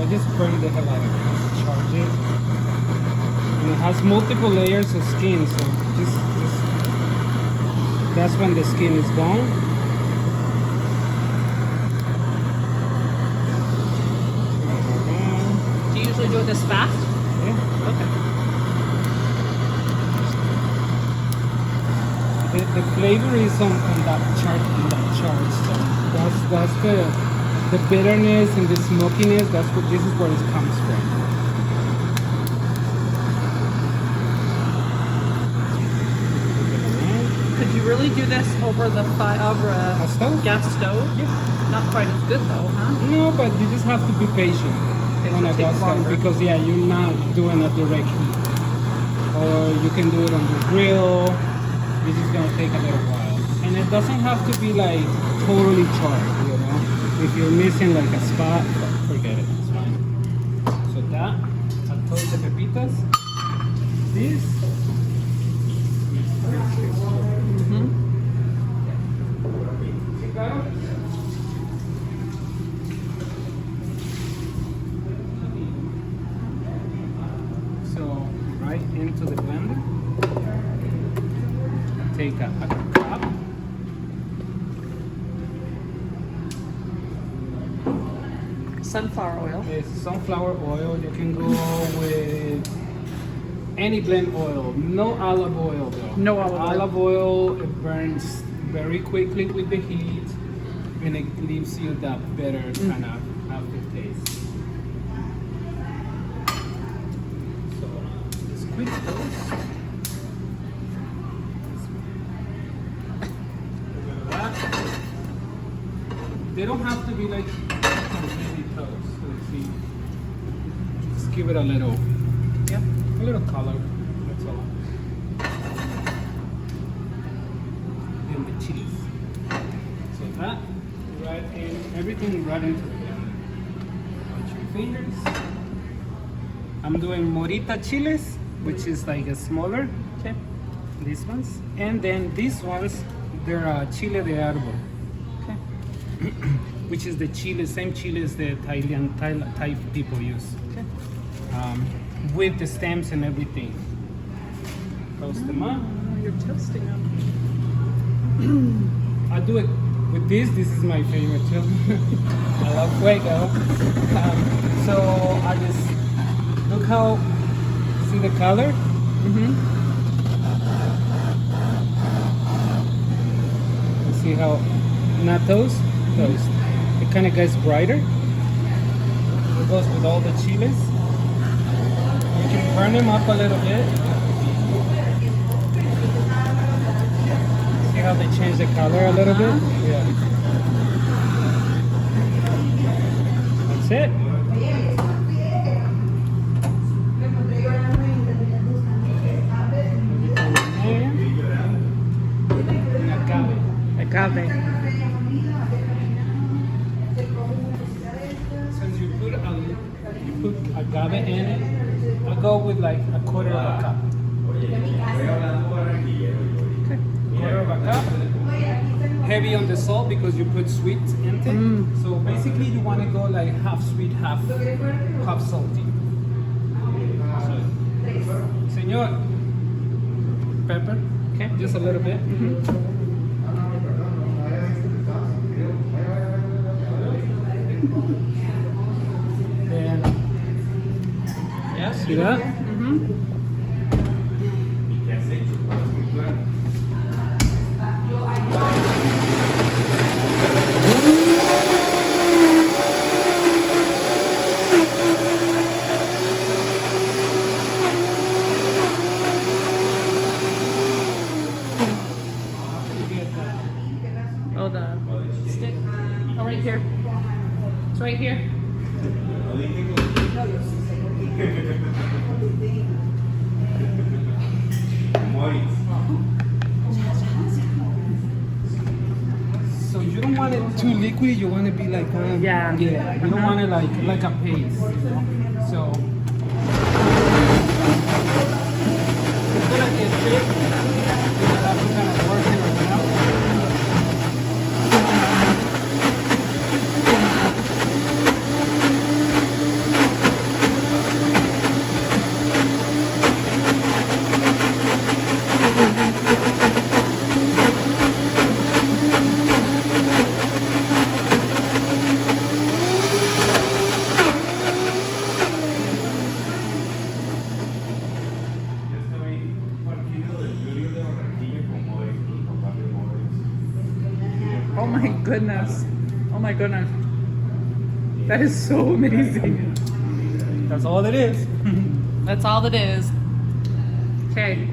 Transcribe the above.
I just burned the hell out of it. Just charge it. And it has multiple layers of skin, so just that's when the skin is gone. Do you usually do this fast? Yeah. Okay. The flavor is on that chart. So that's the bitterness and the smokiness. This is where it comes from. Could you really do this over the A stove? gas stove? Yeah. Not quite as good though, huh? No, but you just have to be patient on a It gas takes stove longer. because yeah, you're not doing a direct heat. Or you can do it on the grill. This is gonna take a little while, and it doesn't have to be like totally charred. You know, if you're missing like a spot, forget it. It's fine. So that I told the pepitas. This. So right into the blender. Take a cup. Sunflower oil. It's sunflower oil. You can go with any blend oil. No olive oil though. No olive oil. Olive oil, it burns very quickly with the heat and it leaves you that bitter kind of aftertaste. So squeeze those. They don't have to be like completely toast. So see, just give it a little color. That's all. And the cheese. So that right in everything right into the blender. Put your fingers. I'm doing morita chiles, which is like a smaller. Okay. These ones, and then these ones, they're chile de arbol. Which is the chile, same chile as the Thai people use. Okay. With the stems and everything. Toast them up. Oh, you're toasting them. I do it with this. This is my favorite too. I love fuego. So I just look how, see the color? See how, not toast? Toast. It kind of gets brighter. It goes with all the chiles. You can burn them up a little bit. See how they change the color a little bit? Yeah. That's it. Agave. Since you put agave in it, I'll go with like a quarter of a cup. Quarter of a cup. Heavy on the salt because you put sweet in it. So basically you want to go like half sweet, half salty. So, Senor, pepper. Okay. Just a little bit. Then, yeah, see that? Oh, the stick. Oh, right here. It's right here. So you don't want it too liquid. You want to be like Yeah. yeah. You don't want it like a paste. You know? So it's gonna get thick. You have to kind of work it around. Oh my goodness. Oh my goodness. That is so amazing. That's all it is. That's all it is. Okay.